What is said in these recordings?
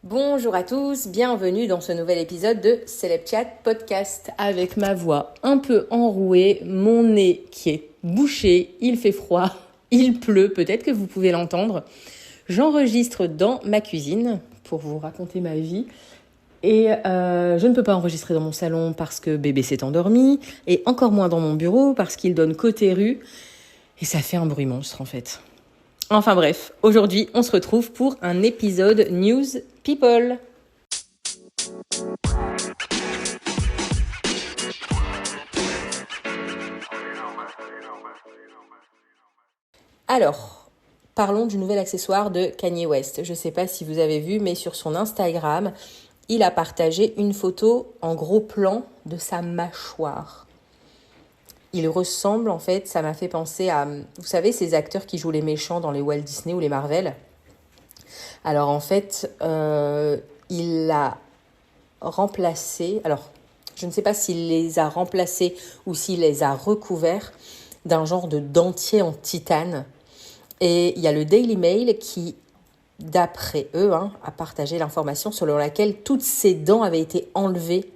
Bonjour à tous, bienvenue dans ce nouvel épisode de Celeb Chat Podcast. Avec ma voix un peu enrouée, mon nez qui est bouché, il fait froid, il pleut, peut-être que vous pouvez l'entendre. J'enregistre dans ma cuisine pour vous raconter ma vie. Et je ne peux pas enregistrer dans mon salon parce que bébé s'est endormi, et encore moins dans mon bureau parce qu'il donne côté rue. Et ça fait un bruit monstre en fait. Enfin bref, aujourd'hui on se retrouve pour un épisode News People. Alors, parlons du nouvel accessoire de Kanye West. Je ne sais pas si vous avez vu, mais sur son Instagram, il a partagé une photo en gros plan de sa mâchoire. Il ressemble, en fait, ça m'a fait penser à, vous savez, ces acteurs qui jouent les méchants dans les Walt Disney ou les Marvel. Alors, en fait, il l'a remplacé, alors, je ne sais pas s'il les a remplacés ou s'il les a recouverts d'un genre de dentier en titane. Et il y a le Daily Mail qui, d'après eux, a partagé l'information selon laquelle toutes ces dents avaient été enlevées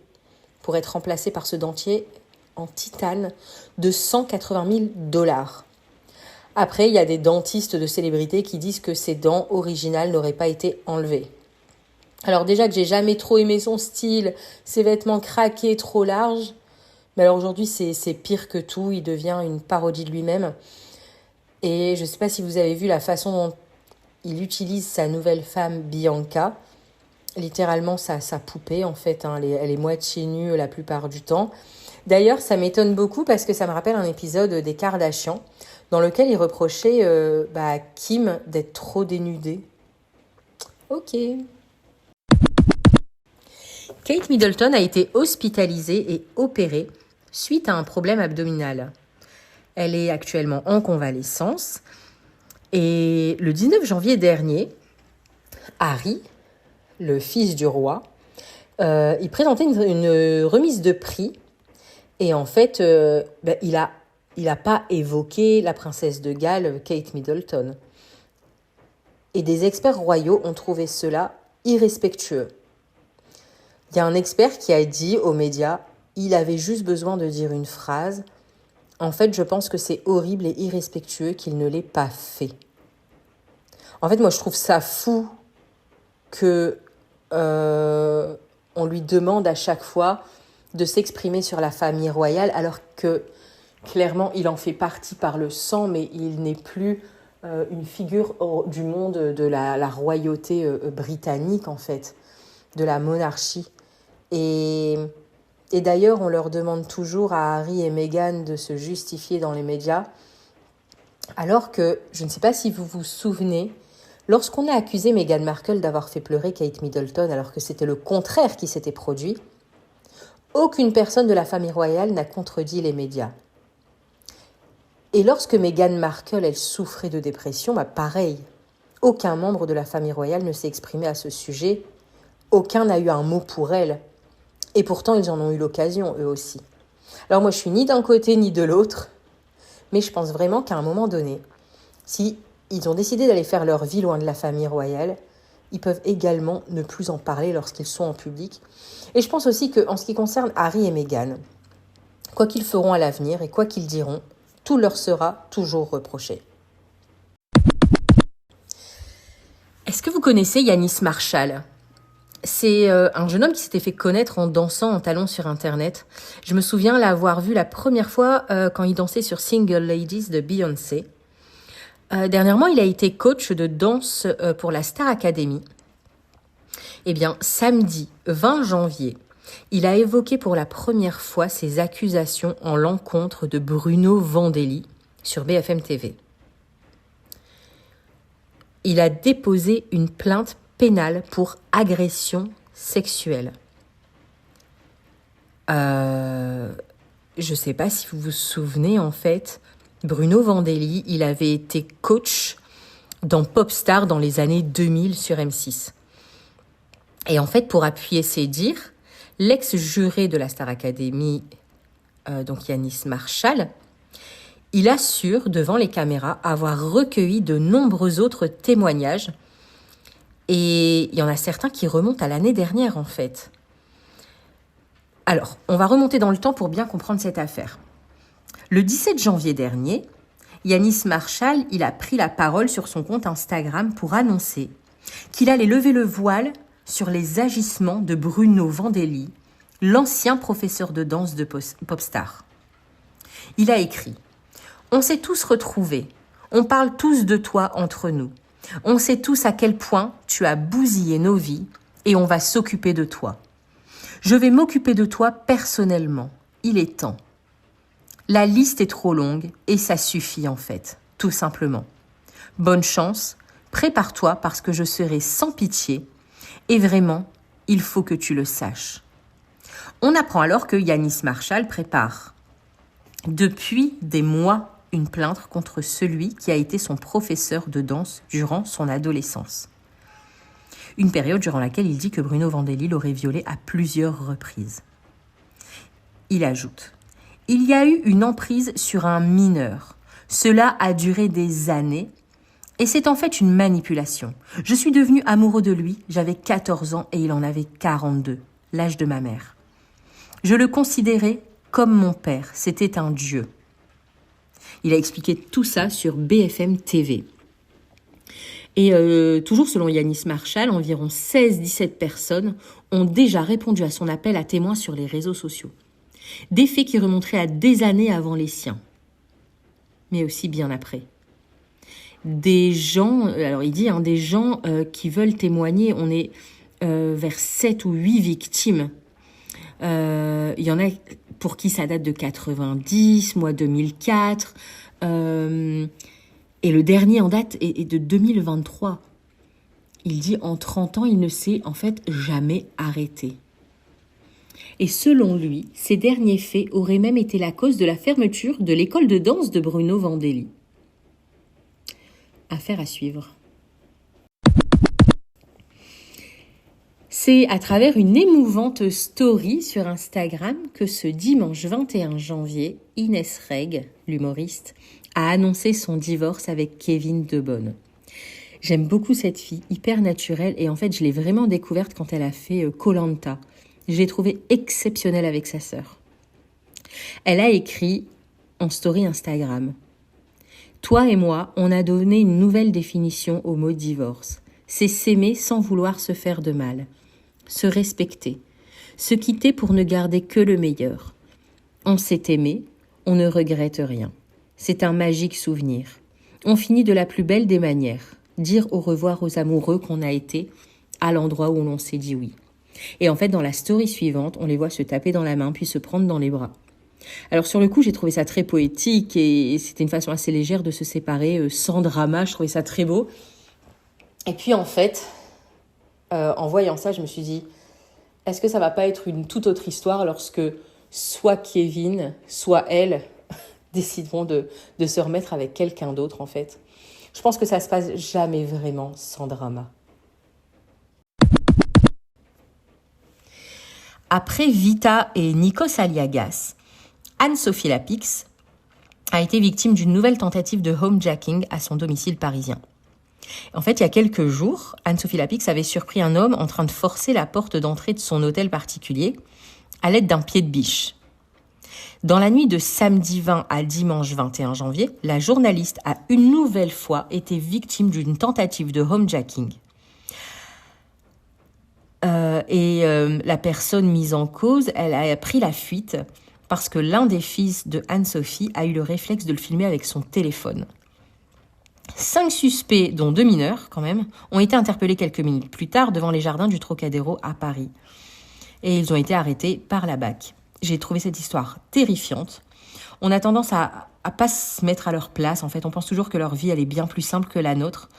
pour être remplacées par ce dentier en titane de $180 000. Après, il y a des dentistes de célébrités qui disent que ces dents originales n'auraient pas été enlevées. Alors déjà que j'ai jamais trop aimé son style, ses vêtements craqués trop larges, mais alors aujourd'hui c'est pire que tout, il devient une parodie de lui-même. Et je ne sais pas si vous avez vu la façon dont il utilise sa nouvelle femme Bianca, littéralement sa poupée en fait, elle est moitié nue la plupart du temps. D'ailleurs, ça m'étonne beaucoup parce que ça me rappelle un épisode des Kardashians dans lequel il reprochait à Kim d'être trop dénudée. Ok. Kate Middleton a été hospitalisée et opérée suite à un problème abdominal. Elle est actuellement en convalescence et le 19 janvier dernier, Harry, le fils du roi, il présentait une remise de prix. Et en fait, il a pas évoqué la princesse de Galles, Kate Middleton. Et des experts royaux ont trouvé cela irrespectueux. Il y a un expert qui a dit aux médias, il avait juste besoin de dire une phrase. En fait, je pense que c'est horrible et irrespectueux qu'il ne l'ait pas fait. En fait, moi, je trouve ça fou que on lui demande à chaque fois de s'exprimer sur la famille royale, alors que clairement il en fait partie par le sang, mais il n'est plus une figure du monde de la royauté britannique en fait, de la monarchie. Et d'ailleurs on leur demande toujours à Harry et Meghan de se justifier dans les médias, alors que, je ne sais pas si vous vous souvenez, lorsqu'on a accusé Meghan Markle d'avoir fait pleurer Kate Middleton alors que c'était le contraire qui s'était produit, aucune personne de la famille royale n'a contredit les médias. Et lorsque Meghan Markle, elle souffrait de dépression, pareil. Aucun membre de la famille royale ne s'est exprimé à ce sujet. Aucun n'a eu un mot pour elle. Et pourtant, ils en ont eu l'occasion, eux aussi. Alors moi, je suis ni d'un côté ni de l'autre. Mais je pense vraiment qu'à un moment donné, si ils ont décidé d'aller faire leur vie loin de la famille royale, ils peuvent également ne plus en parler lorsqu'ils sont en public. Et je pense aussi qu'en ce qui concerne Harry et Meghan, quoi qu'ils feront à l'avenir et quoi qu'ils diront, tout leur sera toujours reproché. Est-ce que vous connaissez Yannis Marshall ? C'est un jeune homme qui s'était fait connaître en dansant en talons sur Internet. Je me souviens l'avoir vu la première fois quand il dansait sur Single Ladies de Beyoncé. Dernièrement, il a été coach de danse pour la Star Academy. Eh bien, samedi 20 janvier, il a évoqué pour la première fois ses accusations en l'encontre de Bruno Vandelli sur BFM TV. Il a déposé une plainte pénale pour agression sexuelle. Je ne sais pas si vous vous souvenez, en fait, Bruno Vandelli, il avait été coach dans Popstar dans les années 2000 sur M6. Et en fait, pour appuyer ses dires, l'ex-juré de la Star Academy, donc Yannis Marshall, il assure devant les caméras avoir recueilli de nombreux autres témoignages Et il y en a certains qui remontent à l'année dernière, en fait. Alors, on va remonter dans le temps pour bien comprendre cette affaire. Le 17 janvier dernier, Yanis Marshall, il a pris la parole sur son compte Instagram pour annoncer qu'il allait lever le voile sur les agissements de Bruno Vandelli, l'ancien professeur de danse de Popstar. Il a écrit « On s'est tous retrouvés, on parle tous de toi entre nous. On sait tous à quel point tu as bousillé nos vies et on va s'occuper de toi. Je vais m'occuper de toi personnellement. Il est temps. La liste est trop longue et ça suffit en fait, tout simplement. Bonne chance, prépare-toi parce que je serai sans pitié et vraiment, il faut que tu le saches. » On apprend alors que Yanis Marshall prépare depuis des mois une plainte contre celui qui a été son professeur de danse durant son adolescence. Une période durant laquelle il dit que Bruno Vandelli l'aurait violé à plusieurs reprises. Il ajoute « Il y a eu une emprise sur un mineur. Cela a duré des années et c'est en fait une manipulation. Je suis devenu amoureux de lui, j'avais 14 ans et il en avait 42, l'âge de ma mère. Je le considérais comme mon père, c'était un dieu. » Il a expliqué tout ça sur BFM TV. Et toujours selon Yanis Marshall, environ 16-17 personnes ont déjà répondu à son appel à témoins sur les réseaux sociaux. Des faits qui remonteraient à des années avant les siens, mais aussi bien après. Des gens, alors il dit, des gens qui veulent témoigner, on est vers 7 ou 8 victimes. Il y en a pour qui ça date de 90, moi 2004, et le dernier en date est de 2023. Il dit en 30 ans, il ne s'est en fait jamais arrêté. Et selon lui, ces derniers faits auraient même été la cause de la fermeture de l'école de danse de Bruno Vandelli. Affaire à suivre. C'est à travers une émouvante story sur Instagram que ce dimanche 21 janvier, Inès Reg, l'humoriste, a annoncé son divorce avec Kevin Debonne. J'aime beaucoup cette fille, hyper naturelle, et en fait je l'ai vraiment découverte quand elle a fait Koh-Lanta. Je l'ai trouvée exceptionnelle avec sa sœur. Elle a écrit en story Instagram « Toi et moi, on a donné une nouvelle définition au mot divorce. C'est s'aimer sans vouloir se faire de mal. Se respecter, se quitter pour ne garder que le meilleur. On s'est aimé, on ne regrette rien. C'est un magique souvenir. On finit de la plus belle des manières, dire au revoir aux amoureux qu'on a été à l'endroit où l'on s'est dit oui. » Et en fait, dans la story suivante, on les voit se taper dans la main puis se prendre dans les bras. Alors sur le coup, j'ai trouvé ça très poétique et c'était une façon assez légère de se séparer sans drama. Je trouvais ça très beau. Et puis en fait, en voyant ça, je me suis dit, est-ce que ça va pas être une toute autre histoire lorsque soit Kevin, soit elle décideront de se remettre avec quelqu'un d'autre en fait. Je pense que ça se passe jamais vraiment sans drama. Après Vita et Nikos Aliagas, Anne-Sophie Lapix a été victime d'une nouvelle tentative de homejacking à son domicile parisien. En fait, il y a quelques jours, Anne-Sophie Lapix avait surpris un homme en train de forcer la porte d'entrée de son hôtel particulier à l'aide d'un pied de biche. Dans la nuit de samedi 20 à dimanche 21 janvier, la journaliste a une nouvelle fois été victime d'une tentative de homejacking. La personne mise en cause, elle a pris la fuite parce que l'un des fils de Anne-Sophie a eu le réflexe de le filmer avec son téléphone. 5 suspects, dont 2 mineurs quand même, ont été interpellés quelques minutes plus tard devant les jardins du Trocadéro à Paris. Et ils ont été arrêtés par la BAC. J'ai trouvé cette histoire terrifiante. On a tendance à pas se mettre à leur place. En fait, on pense toujours que leur vie, elle est bien plus simple que la nôtre.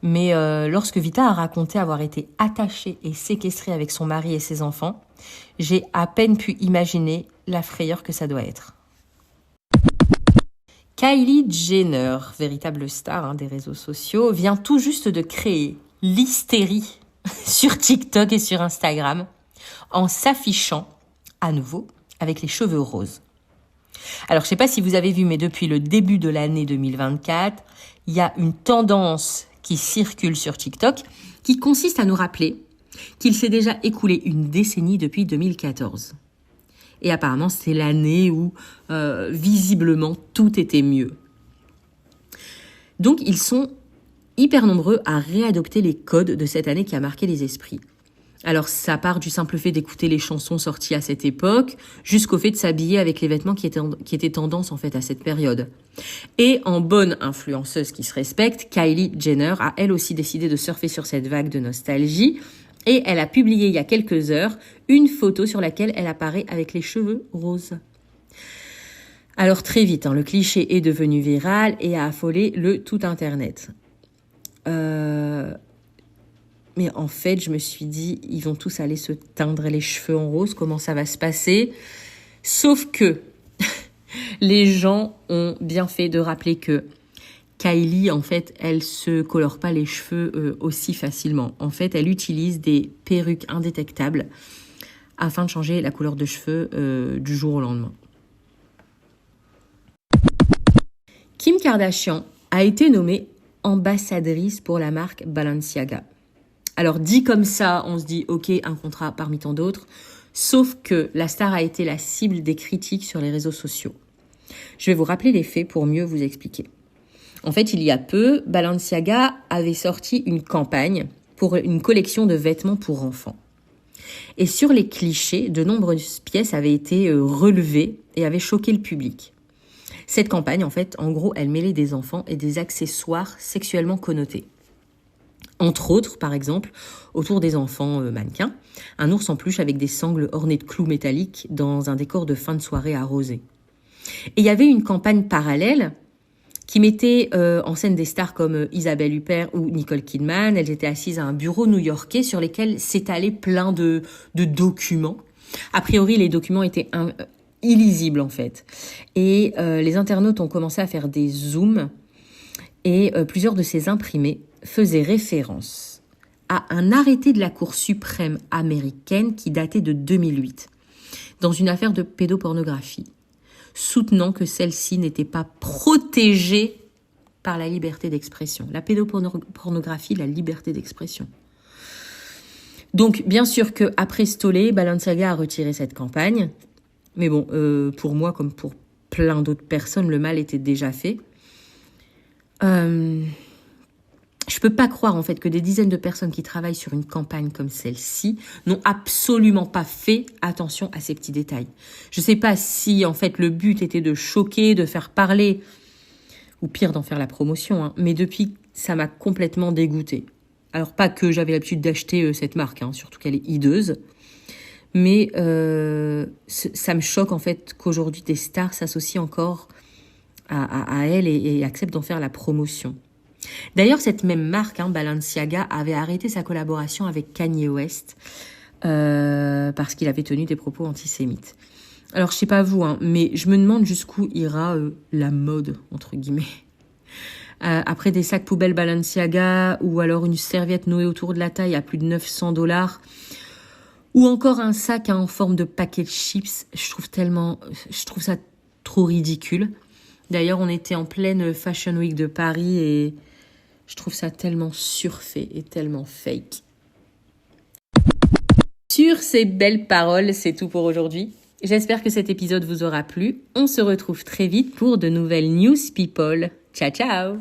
Mais lorsque Vita a raconté avoir été attachée et séquestrée avec son mari et ses enfants, j'ai à peine pu imaginer la frayeur que ça doit être. Kylie Jenner, véritable star des réseaux sociaux, vient tout juste de créer l'hystérie sur TikTok et sur Instagram en s'affichant à nouveau avec les cheveux roses. Alors, je ne sais pas si vous avez vu, mais depuis le début de l'année 2024, il y a une tendance qui circule sur TikTok qui consiste à nous rappeler qu'il s'est déjà écoulé une décennie depuis 2014. Et apparemment, c'est l'année où, visiblement, tout était mieux. Donc, ils sont hyper nombreux à réadopter les codes de cette année qui a marqué les esprits. Alors, ça part du simple fait d'écouter les chansons sorties à cette époque, jusqu'au fait de s'habiller avec les vêtements qui étaient tendance, en fait, à cette période. Et en bonne influenceuse qui se respecte, Kylie Jenner a elle aussi décidé de surfer sur cette vague de nostalgie. Et elle a publié il y a quelques heures une photo sur laquelle elle apparaît avec les cheveux roses. Alors très vite, le cliché est devenu viral et a affolé le tout internet. Mais en fait, je me suis dit, ils vont tous aller se teindre les cheveux en rose, comment ça va se passer? Sauf que les gens ont bien fait de rappeler que Kylie, en fait, elle se colore pas les cheveux aussi facilement. En fait, elle utilise des perruques indétectables afin de changer la couleur de cheveux du jour au lendemain. Kim Kardashian a été nommée ambassadrice pour la marque Balenciaga. Alors, dit comme ça, on se dit, ok, un contrat parmi tant d'autres, sauf que la star a été la cible des critiques sur les réseaux sociaux. Je vais vous rappeler les faits pour mieux vous expliquer. En fait, il y a peu, Balenciaga avait sorti une campagne pour une collection de vêtements pour enfants. Et sur les clichés, de nombreuses pièces avaient été relevées et avaient choqué le public. Cette campagne, en fait, en gros, elle mêlait des enfants et des accessoires sexuellement connotés. Entre autres, par exemple, autour des enfants mannequins, un ours en peluche avec des sangles ornées de clous métalliques dans un décor de fin de soirée arrosé. Et il y avait une campagne parallèle qui mettait en scène des stars comme Isabelle Huppert ou Nicole Kidman. Elles étaient assises à un bureau new-yorkais sur lesquels s'étalaient plein de documents. A priori, les documents étaient illisibles en fait. Et les internautes ont commencé à faire des zooms et plusieurs de ces imprimés faisaient référence à un arrêté de la Cour suprême américaine qui datait de 2008 dans une affaire de pédopornographie, soutenant que celle-ci n'était pas protégée par la liberté d'expression. La pédopornographie, la liberté d'expression. Donc, bien sûr qu'après ce tollé, Balenciaga a retiré cette campagne. Mais bon, pour moi, comme pour plein d'autres personnes, le mal était déjà fait. Je peux pas croire en fait que des dizaines de personnes qui travaillent sur une campagne comme celle-ci n'ont absolument pas fait attention à ces petits détails. Je sais pas si en fait le but était de choquer, de faire parler, ou pire d'en faire la promotion, mais depuis ça m'a complètement dégoûtée. Alors pas que j'avais l'habitude d'acheter cette marque, surtout qu'elle est hideuse, mais ça me choque en fait qu'aujourd'hui des stars s'associent encore à elle et acceptent d'en faire la promotion. D'ailleurs, cette même marque, Balenciaga, avait arrêté sa collaboration avec Kanye West parce qu'il avait tenu des propos antisémites. Alors, je sais pas vous, mais je me demande jusqu'où ira la mode, entre guillemets. Après des sacs poubelles Balenciaga ou alors une serviette nouée autour de la taille à plus de 900$, ou encore un sac en forme de paquet de chips, je trouve ça trop ridicule. D'ailleurs, on était en pleine Fashion Week de Paris et je trouve ça tellement surfait et tellement fake. Sur ces belles paroles, c'est tout pour aujourd'hui. J'espère que cet épisode vous aura plu. On se retrouve très vite pour de nouvelles news people. Ciao, ciao!